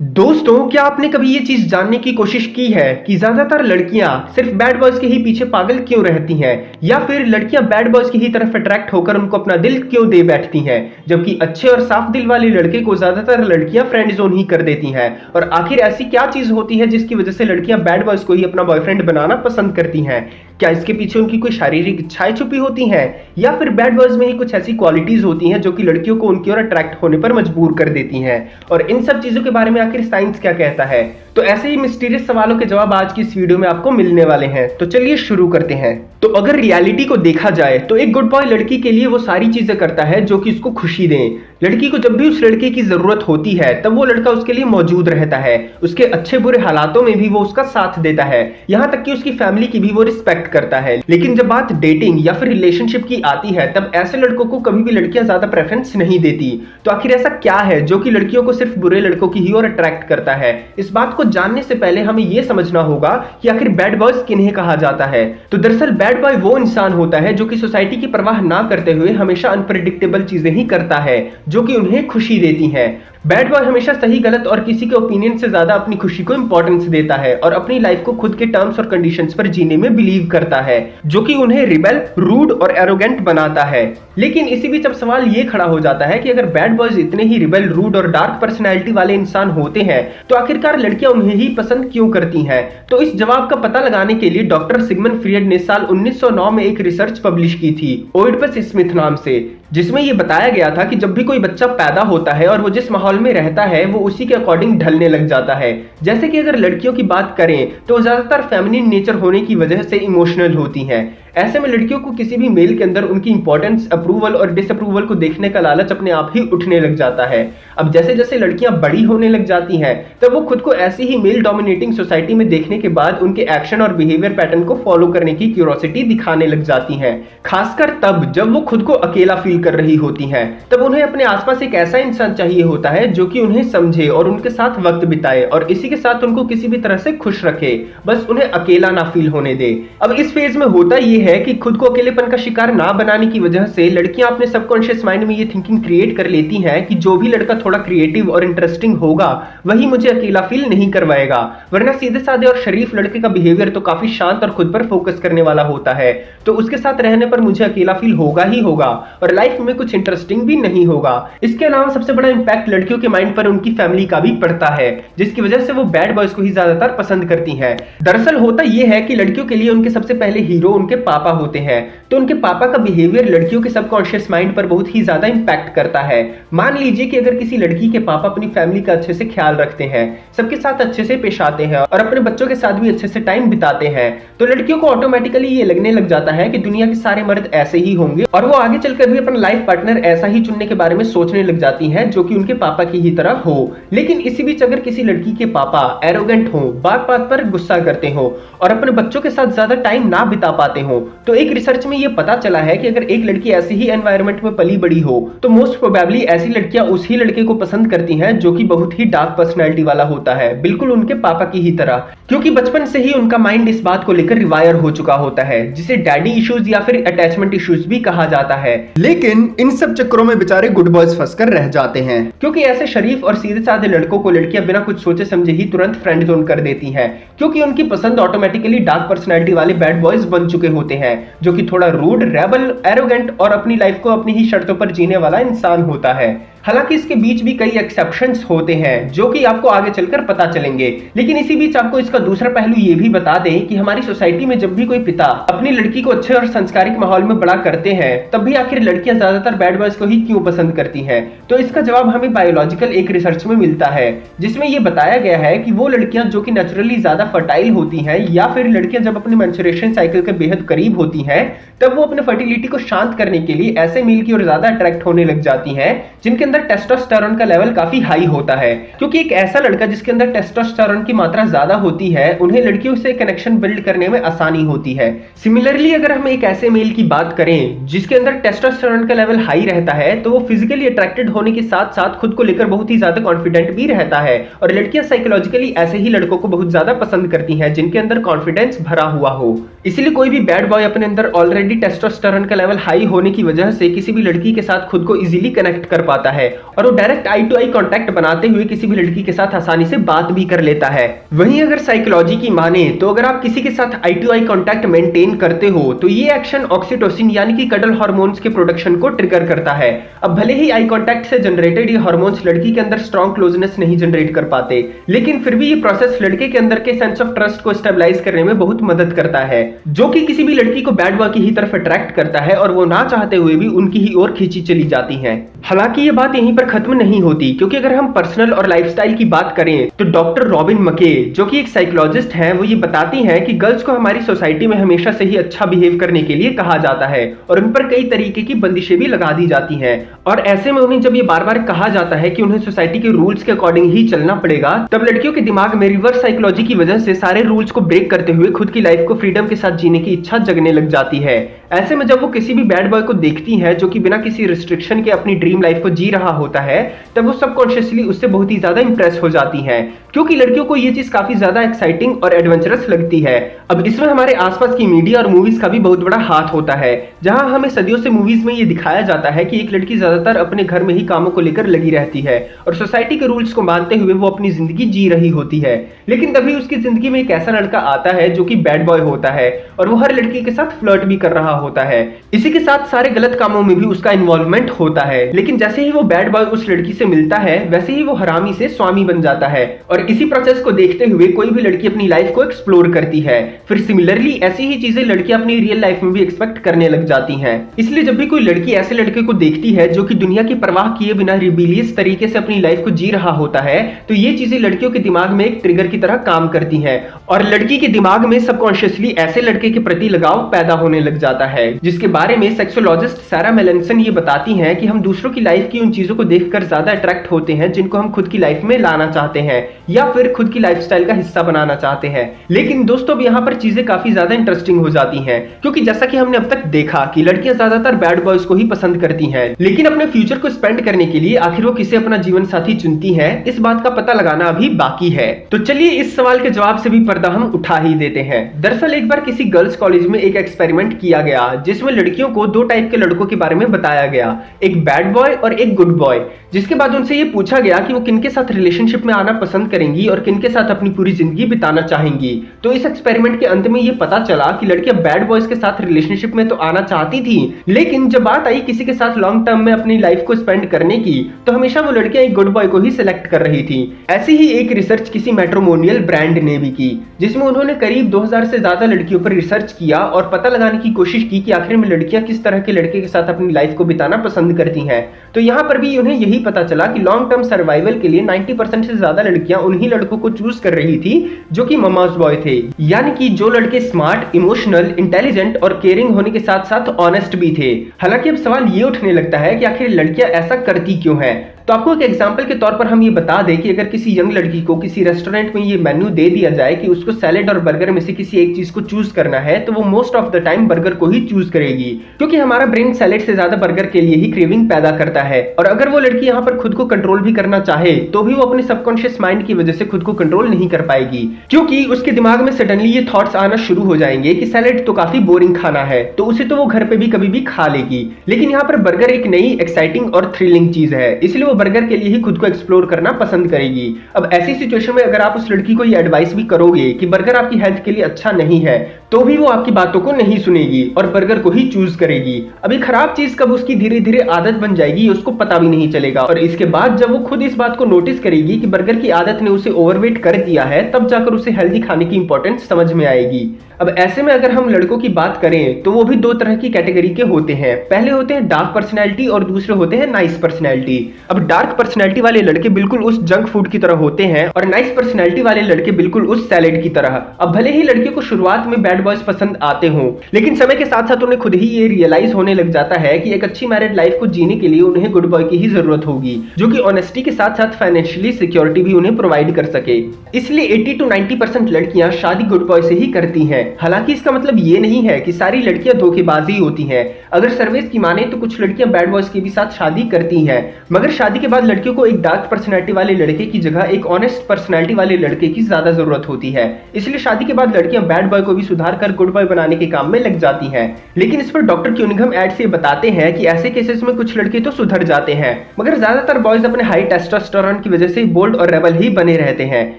दोस्तों, क्या आपने कभी ये चीज जानने की कोशिश की है कि ज्यादातर लड़कियां सिर्फ बैड बॉयज के ही पीछे पागल क्यों रहती हैं, या फिर लड़कियां बैड बॉयज की ही तरफ अट्रैक्ट होकर उनको अपना दिल क्यों दे बैठती हैं, जबकि अच्छे और साफ दिल वाले लड़के को ज्यादातर लड़कियां फ्रेंड जोन ही कर देती हैं। और आखिर ऐसी क्या चीज होती है जिसकी वजह से लड़कियां बैड बॉयज को ही अपना बॉयफ्रेंड बनाना पसंद करती हैं? क्या इसके पीछे उनकी कोई शारीरिक इच्छाएं छुपी होती हैं, या फिर बैड बॉयज में ही कुछ ऐसी क्वालिटीज होती हैं जो कि लड़कियों को उनकी ओर अट्रैक्ट होने पर मजबूर कर देती हैं? और इन सब चीजों के बारे में आखिर साइंस क्या कहता है? तो ऐसे ही मिस्टीरियस सवालों के जवाब आज की इस वीडियो में आपको मिलने वाले हैं। तो चलिए शुरू करते हैं। तो अगर रियलिटी को देखा जाए तो एक गुड बॉय लड़की के लिए वो सारी चीजें करता है जो कि उसको खुशी दें। लड़की को जब भी उस लड़के की जरूरत होती है तब वो लड़का उसके लिए मौजूद रहता है। उसके अच्छे बुरे हालातों में भी वो उसका साथ देता है, यहां तक कि उसकी फैमिली की भी वो रिस्पेक्ट करता है। लेकिन जब बात डेटिंग या फिर रिलेशनशिप की आती है तब ऐसे लड़कों को कभी भी लड़कियां ज्यादा प्रेफरेंस नहीं देती। तो आखिर ऐसा क्या है जो कि लड़कियों को सिर्फ बुरे लड़कों की ही ओर अट्रैक्ट करता है? इस बात को जानने से पहले हमें यह समझना होगा कि आखिर बैड बॉयज किन्हें कहा जाता है। तो दरअसल बैड बॉय वो इंसान होता है जो कि सोसाइटी की परवाह ना करते हुए हमेशा अनप्रेडिक्टेबल चीजें ही करता है जो कि उन्हें खुशी देती हैं। बैड बॉय हमेशा सही गलत और किसी के ओपिनियन से ज्यादा अपनी खुशी को इंपॉर्टेंस देता है और अपनी लाइफ को खुद के टर्म्स और कंडीशंस पर जीने में बिलीव करता है, जो कि उन्हें रिबेल, रूड और एरोगेंट बनाता है। लेकिन इसी बीच अब सवाल ये खड़ा हो जाता है कि अगर बैड बॉयज इतने ही रिबेल, रूड और डार्क पर्सनैलिटी वाले इंसान होते हैं तो आखिरकार लड़कियां उन्हें ही पसंद क्यों करती हैं? तो इस जवाब का पता लगाने के लिए डॉक्टर सिगमंड फ्रीड ने साल 1909 में एक रिसर्च पब्लिश की थी ओइडिपस स्मिथ नाम से, जिसमें यह बताया गया था कि जब भी कोई बच्चा पैदा होता है और वो जिस माहौल में रहता है वो उसी के अकॉर्डिंग ढलने लग जाता है। जैसे कि अगर लड़कियों की बात करें तो वो ज्यादातर फेमिनिन नेचर होने की वजह से इमोशनल होती हैं। ऐसे में लड़कियों को किसी भी मेल के अंदर उनकी इंपॉर्टेंस, अप्रूवल और डिसअप्रूवल को देखने का लालच अपने आप ही उठने लग जाता है। अब जैसे जैसे लड़कियां बड़ी होने लग जाती हैं तब वो खुद को ऐसी ही मेल डोमिनेटिंग सोसाइटी में देखने के बाद उनके एक्शन और बिहेवियर पैटर्न को फॉलो करने की क्यूरोसिटी दिखाने लग जाती हैं। खासकर तब जब वो खुद को अकेला फील कर रही होती हैं, तब उन्हें अपने आसपास एक ऐसा इंसान चाहिए होता है जो कि उन्हें समझे और उनके साथ वक्त बिताए और इसी के साथ उनको किसी भी तरह से खुश रखे, बस उन्हें अकेला ना फील होने दे। अब इस फेज में होता ये है कि खुद को अकेलेपन का शिकार ना बनाने की वजह से लड़कियां अपने सबकॉन्शियस माइंड में ये थिंकिंग क्रिएट कर लेती हैं कि जो भी लड़का थोड़ा क्रिएटिव और इंटरेस्टिंग होगा वही मुझे अकेला फील नहीं करवाएगा, वरना सीधे साधे और शरीफ लड़के का बिहेवियर तो काफी शांत और खुद पर फोकस करने वाला होता है, तो उसके साथ रहने पर मुझे अकेला फील होगा ही होगा और लाइफ में कुछ इंटरेस्टिंग भी नहीं होगा। इसके अलावा सबसे बड़ा इंपैक्ट लड़कियों के माइंड पर उनकी फैमिली का भी पड़ता है, जिसकी वजह से वो बैड बॉयज को ही ज्यादातर पसंद करती हैं। दरअसल होता यह है कि लड़कियों के लिए उनके सबसे पहले हीरो उनके पापा होते हैं, तो उनके पापा का बिहेवियर लड़कियों के सबकॉन्शियस माइंड पर बहुत ही ज्यादा इंपैक्ट करता है। मान लीजिए कि अगर किसी लड़की के पापा अपनी फैमिली का अच्छे से ख्याल रखते हैं, सबके साथ अच्छे से पेश आते हैं और अपने बच्चों के साथ भी अच्छे से टाइम बिताते हैं, तो लड़कियों को ऑटोमेटिकली ये लगने लग जाता है कि दुनिया के सारे मर्द ऐसे ही होंगे और वो आगे चलकर भी अपना लाइफ पार्टनर ऐसा ही चुनने के बारे में सोचने लग जाती हैं जो कि उनके पापा की ही तरह हो। लेकिन इसी बीच अगर किसी लड़की के पापा एरोगेंट हो, बात बात पर गुस्सा करते हो और अपने बच्चों के साथ ज्यादा टाइम ना बिता पाते हो, तो एक रिसर्च में यह पता चला है कि अगर एक लड़की ऐसी ही एनवायरनमेंट में पली बड़ी हो तो मोस्ट प्रोबेबली ऐसी लड़कियां उसी लड़के को पसंद करती हैं जो कि बहुत ही डार्क पर्सनैलिटी वाला होता है, बिल्कुल उनके पापा की ही तरह, क्योंकि बचपन से ही उनका माइंड इस बात को लेकर रिवायर हो चुका होता है, जिसे डैडी इश्यूज या फिर अटैचमेंट इश्यूज भी कहा जाता है। लेकिन इन सब चक्करों में बेचारे गुड बॉयज फंसकर रह जाते हैं, क्योंकि ऐसे शरीफ और सीधे साधे लड़कों को लड़कियां बिना कुछ सोचे समझे ही तुरंत फ्रेंड जोन कर देती हैं, क्योंकि उनकी पसंद ऑटोमेटिकली डार्क पर्सनैलिटी वाले बैड बॉयज बन चुके होते हैं, जो कि थोड़ा रूड, रेबल, एरोगेंट और अपनी लाइफ को अपनी ही शर्तों पर जीने वाला इंसान होता है। हालांकि इसके बीच भी कई एक्सेप्शंस होते हैं जो कि आपको आगे चलकर पता चलेंगे, लेकिन इसी बीच आपको इसका दूसरा पहलू ये भी बता दें कि हमारी सोसाइटी में जब भी कोई पिता अपनी लड़की को अच्छे और संस्कारिक माहौल में बड़ा करते हैं तब भी आखिर लड़कियां ज्यादातर बैड बॉयज को ही क्यों पसंद करती हैं? तो इसका जवाब हमें बायोलॉजिकल एक रिसर्च में मिलता है, जिसमें यह बताया गया है कि वो लड़कियां जो कि नेचुरली ज्यादा फर्टाइल होती हैं या फिर लड़कियां जब अपने मेंस्ट्रुएशन साइकिल के बेहद करीब होती हैं तब वो अपने फर्टिलिटी को शांत करने के लिए ऐसे मेल की ओर ज्यादा अट्रैक्ट होने लग जाती हैं जिनके अंदर टेस्टोस्टेरोन का लेवल काफी हाई होता है, क्योंकि एक ऐसा लड़का जिसके अंदर टेस्टोस्टेरोन की मात्रा ज्यादा होती है उन्हें लड़कियों से कनेक्शन बिल्ड करने में आसानी होती है। सिमिलरली अगर हम एक ऐसे मेल की बात करें जिसके अंदर टेस्टोस्टेरोन का लेवल हाई रहता है तो वो फिजिकली अट्रैक्टेड होने के साथ साथ खुद को लेकर बहुत ही ज्यादा कॉन्फिडेंट भी रहता है और लड़कियां साइकोलॉजिकली ऐसे ही लड़कों को बहुत ज्यादा पसंद करती हैं जिनके अंदर कॉन्फिडेंस भरा हुआ हो। इसलिए कोई भी बैड बॉय अपने अंदर ऑलरेडी टेस्टोस्टेरोन का लेवल हाई होने की वजह से किसी भी लड़की के साथ खुद को इजीली कनेक्ट कर पाता है और वो direct eye to eye contact बनाते हुए किसी भी लड़की के साथ आसानी से बात भी कर लेता है। वहीं अगर साइकोलॉजी की माने तो अगर आप किसी के साथ आई टू आई कांटेक्ट मेंटेन करते हो तो ये एक्शन ऑक्सीटोसिन यानी कि कडल हार्मोन्स के प्रोडक्शन को ट्रिगर करता है। अब भले ही आई कांटेक्ट से जनरेटेड ये हार्मोन्स लड़की के अंदर स्ट्रॉन्ग क्लोजनेस नहीं जनरेट कर पाते, लेकिन फिर भी ये प्रोसेस लड़के के अंदर के सेंस ऑफ ट्रस्ट को स्टेबलाइज करने में बहुत मदद करता है, जो कि किसी भी लड़की को बैड बॉय की ही तरफ अट्रैक्ट करता है और वो ना चाहते हुए भी उनकी ही ओर खींची चली जाती हैं। हालांकि ये बात यहीं पर खत्म नहीं होती, क्योंकि अगर हम पर्सनल और लाइफस्टाइल की बात करें तो डॉक्टर रॉबिन मके, जो कि एक साइकोलॉजिस्ट हैं, वो ये बताती हैं कि गर्ल्स को हमारी सोसाइटी में हमेशा से ही अच्छा बिहेव करने के लिए कहा जाता है और उन पर कई तरीके की बंदिशें भी लगा दी जाती हैं। और ऐसे में उन्हें जब ये बार बार कहा जाता है कि उन्हें सोसाइटी के रूल्स के अकॉर्डिंग ही चलना पड़ेगा, तब लड़कियों के दिमाग में रिवर्स साइकोलॉजी की वजह से सारे रूल्स को ब्रेक करते हुए खुद की लाइफ को फ्रीडम के साथ जीने की इच्छा जगने लग जाती है। ऐसे में जब वो किसी भी बैड बॉय को देखती हैं जो कि बिना किसी रिस्ट्रिक्शन के अपनी ड्रीम लाइफ को जी रहा होता है, तब वो सबकॉन्शियसली उससे बहुत ही ज्यादा इंप्रेस हो जाती हैं, क्योंकि लड़कियों को ये चीज काफी ज्यादा एक्साइटिंग और एडवेंचरस लगती है। अब इसमें हमारे आसपास की मीडिया और मूवीज का भी बहुत बड़ा हाथ होता है, जहां हमें सदियों से मूवीज में ये दिखाया जाता है कि एक लड़की ज्यादातर अपने घर में ही कामों को लेकर लगी रहती है और सोसाइटी के रूल्स को मानते हुए वो अपनी जिंदगी जी रही होती है। लेकिन तभी उसकी जिंदगी में एक ऐसा लड़का आता है जो कि बैड बॉय होता है और वो हर लड़की के साथ फ्लर्ट भी कर रहा होता है, इसी के साथ सारे गलत कामों में भी उसका इन्वॉल्वमेंट होता है। लेकिन जैसे ही वो बैड बॉय उस लड़की से मिलता है, वैसे ही वो हरामी से स्वामी बन जाता है और इसी प्रोसेस को देखते हुए कोई भी लड़की अपनी लाइफ को एक्सप्लोर करती है। फिर सिमिलरली ऐसी ही चीजें लड़कियां अपनी रियल लाइफ में भी एक्सपेक्ट करने लग जाती हैं। इसलिए जब भी कोई लड़की ऐसे लड़के को देखती है जो कि दुनिया की परवाह किए बिना रिबेलियस तरीके से अपनी लाइफ को जी रहा होता है, तो ये चीजें लड़कियों के दिमाग में एक ट्रिगर की तरह काम करती हैं और लड़की के दिमाग में सबकॉन्शियसली ऐसे लड़के के प्रति लगाव पैदा होने लग जाता है, जिसके बारे में सेक्सोलॉजिस्ट सारा मेलेंसन ये बताती हैं कि हम दूसरों की लाइफ की उन चीजों को देखकर ज्यादा अट्रैक्ट होते हैं जिनको हम खुद की लाइफ में लाना चाहते हैं या फिर खुद की लाइफस्टाइल का हिस्सा बनाना चाहते हैं। लेकिन दोस्तों अब यहाँ पर चीजें काफी ज्यादा इंटरेस्टिंग हो जाती हैं, क्योंकि जैसा कि हमने अब तक देखा कि लड़कियां ज्यादातर बैड बॉयज को ही पसंद करती हैं, लेकिन अपने फ्यूचर को स्पेंड करने के लिए आखिर वो किसे अपना जीवन साथी चुनती हैं, इस बात का पता लगाना अभी बाकी है। तो चलिए इस सवाल के जवाब से भी पर्दा हम उठा ही देते हैं। दरअसल एक बार किसी गर्ल्स कॉलेज में एक एक्सपेरिमेंट किया गया जिसमें लड़कियों को दो टाइप के लड़कों के बारे में बताया गया, एक बैड बॉय और एक गुड बॉय, जिसके बाद उनसे ये पूछा गया कि वो किनके साथ रिलेशनशिप में आना पसंद करेंगी और किनके साथ अपनी पूरी जिंदगी बिताना चाहेंगी। तो इस एक्सपेरिमेंट के अंत में ये पता चला कि लड़कियां बैड बॉयज के साथ रिलेशनशिप में तो आना चाहती थी, लेकिन जब बात आई किसी के साथ लॉन्ग टर्म में अपनी लाइफ को स्पेंड करने की, तो हमेशा वो लड़कियां एक गुड बॉय को ही सिलेक्ट कर रही थी। ऐसी ही एक रिसर्च किसी मैट्रिमोनियल ब्रांड ने भी की, जिसमें उन्होंने करीब 2000 से ज्यादा लड़कियों पर रिसर्च किया और पता लगाने की कोशिश की कि आखिर में लड़कियां किस तरह के लड़के के साथ अपनी लाइफ को बिताना पसंद करती हैं। तो यहाँ पर भी उन्हें यही पता चला कि लॉन्ग टर्म सर्वाइवल के लिए 90% से ज्यादा लड़कियां उन्हीं लड़कों को चूज कर रही थी जो कि ममाज बॉय थे, यानी कि जो लड़के स्मार्ट, इमोशनल, इंटेलिजेंट और केयरिंग होने के साथ साथ ऑनेस्ट भी थे। हालांकि अब सवाल ये उठने लगता है कि आखिर लड़कियां ऐसा करती क्यों हैं। तो आपको एक एग्जांपल के तौर पर हम ये बता दें कि अगर किसी यंग लड़की को किसी रेस्टोरेंट में ये मेन्यू दे दिया जाए कि उसको सैलेड और बर्गर में से किसी एक चीज को चूज करना है, तो वो most of the time burger को ही चूज करेगी, क्योंकि हमारा ब्रेन सैलेड से ज्यादा बर्गर के लिए ही क्रेविंग पैदा करता है। और अगर वो लड़की यहाँ पर खुद को कंट्रोल भी करना चाहे तो भी वो अपने सबकॉन्शियस माइंड की वजह से खुद को कंट्रोल नहीं कर पाएगी, क्योंकि उसके दिमाग में सडनली ये थॉट्स आना शुरू हो जाएंगे कि सैलेड तो काफी बोरिंग खाना है, तो उसे तो वो घर पे भी कभी भी खा लेगी। लेकिन यहाँ पर बर्गर एक नई, एक्साइटिंग और थ्रिलिंग चीज है, इसलिए वो बर्गर के लिए ही खुद को एक्सप्लोर करना पसंद करेगी। अब ऐसी सिचुएशन में अगर आप उस लड़की को ये एडवाइस भी करोगे कि बर्गर आपकी हेल्थ के लिए अच्छा नहीं है, तो भी वो आपकी बातों को नहीं सुनेगी और बर्गर को ही चूज करेगी। अभी खराब चीज कब उसकी धीरे धीरे आदत बन जाएगी उसको पता भी नहीं चलेगा, और इसके बाद जब वो खुद इस बात को नोटिस करेगी कि बर्गर की आदत ने उसे ओवरवेट कर दिया है, तब जाकर उसे हेल्दी खाने की इंपॉर्टेंस समझ में आएगी। अब ऐसे में अगर हम लड़कों की बात करें तो वो भी दो तरह की कैटेगरी के होते हैं। पहले होते हैं डार्क पर्सनैलिटी और दूसरे होते हैं नाइस पर्सनैलिटी। अब डार्क पर्सनैलिटी वाले लड़के बिल्कुल उस जंक फूड की तरह होते हैं और नाइस पर्सनैलिटी वाले लड़के बिल्कुल उस सैलेड की तरह। अब भले ही लड़के को शुरुआत में बैड बॉयज पसंद आते हों, लेकिन समय के साथ साथ उन्हें खुद ही ये रियलाइज होने लग जाता है कि एक अच्छी मैरिड लाइफ को जीने के लिए उन्हें गुड बॉय की ही जरूरत होगी, जो कि ऑनेस्टी के साथ साथ फाइनेंशियली सिक्योरिटी भी उन्हें प्रोवाइड कर सके। इसलिए 80 to 90% लड़कियां शादी गुड बॉय से ही करती हैं। हालांकि इसका मतलब ये नहीं है कि सारी लड़कियां धोखेबाज ही होती हैं। अगर सर्वेस की माने तो कुछ लड़कियां बैड बॉयज के भी साथ शादी करती हैं, मगर शादी के बाद लड़कियों को एक डार्क पर्सनैलिटी वाले लड़के की जगह एक ऑनेस्ट पर्सनैलिटी वाले लड़के की ज्यादा जरूरत होती है। इसलिए शादी के बाद लड़कियां बैड बॉय को भी सुधार कर गुड बॉय बनाने के काम में लग जाती हैं। लेकिन इस पर डॉक्टर क्यूनिंघम एड से बताते हैं कि ऐसे केसेस में कुछ लड़के तो सुधर जाते हैं, मगर ज्यादातर बॉयज अपने हाई टेस्टोस्टेरोन की वजह से बोल्ड और रेबल ही बने रहते हैं।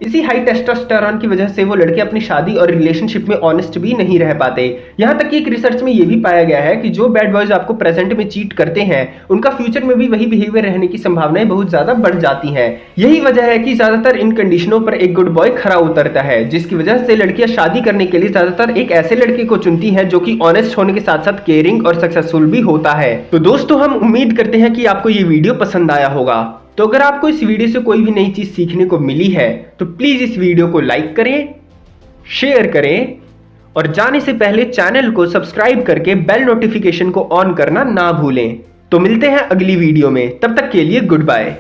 इसी हाई टेस्टोस्टेरोन की वजह से वो लड़के अपनी शादी और रिलेशनशिप में ऑनेस्ट भी नहीं रह पाते। यहाँ तक कि एक रिसर्च में ये भी पाया गया है कि जो बैड बॉयज आपको प्रेजेंट में चीट करते हैं उनका फ्यूचर में भी वही बिहेवियर रहने की संभावनाएं बहुत ज्यादा बढ़ जाती हैं। यही वजह है कि ज्यादातर इन कंडीशनों पर एक गुड बॉय खरा उतरता है, जिसकी वजह से लड़कियां शादी करने के लिए ज्यादातर एक ऐसे लड़के को चुनती हैं जो कि ऑनेस्ट होने के साथ साथ केयरिंग और सक्सेसफुल भी होता है। तो दोस्तों, हम उम्मीद करते हैं कि आपको ये वीडियो पसंद आया होगा। तो अगर आपको इस वीडियो से कोई भी नई चीज सीखने को मिली है तो प्लीज इस वीडियो को लाइक करें, शेयर करें और जाने से पहले चैनल को सब्सक्राइब करके बेल नोटिफिकेशन को ऑन करना ना भूलें। तो मिलते हैं अगली वीडियो में, तब तक के लिए गुड बाय।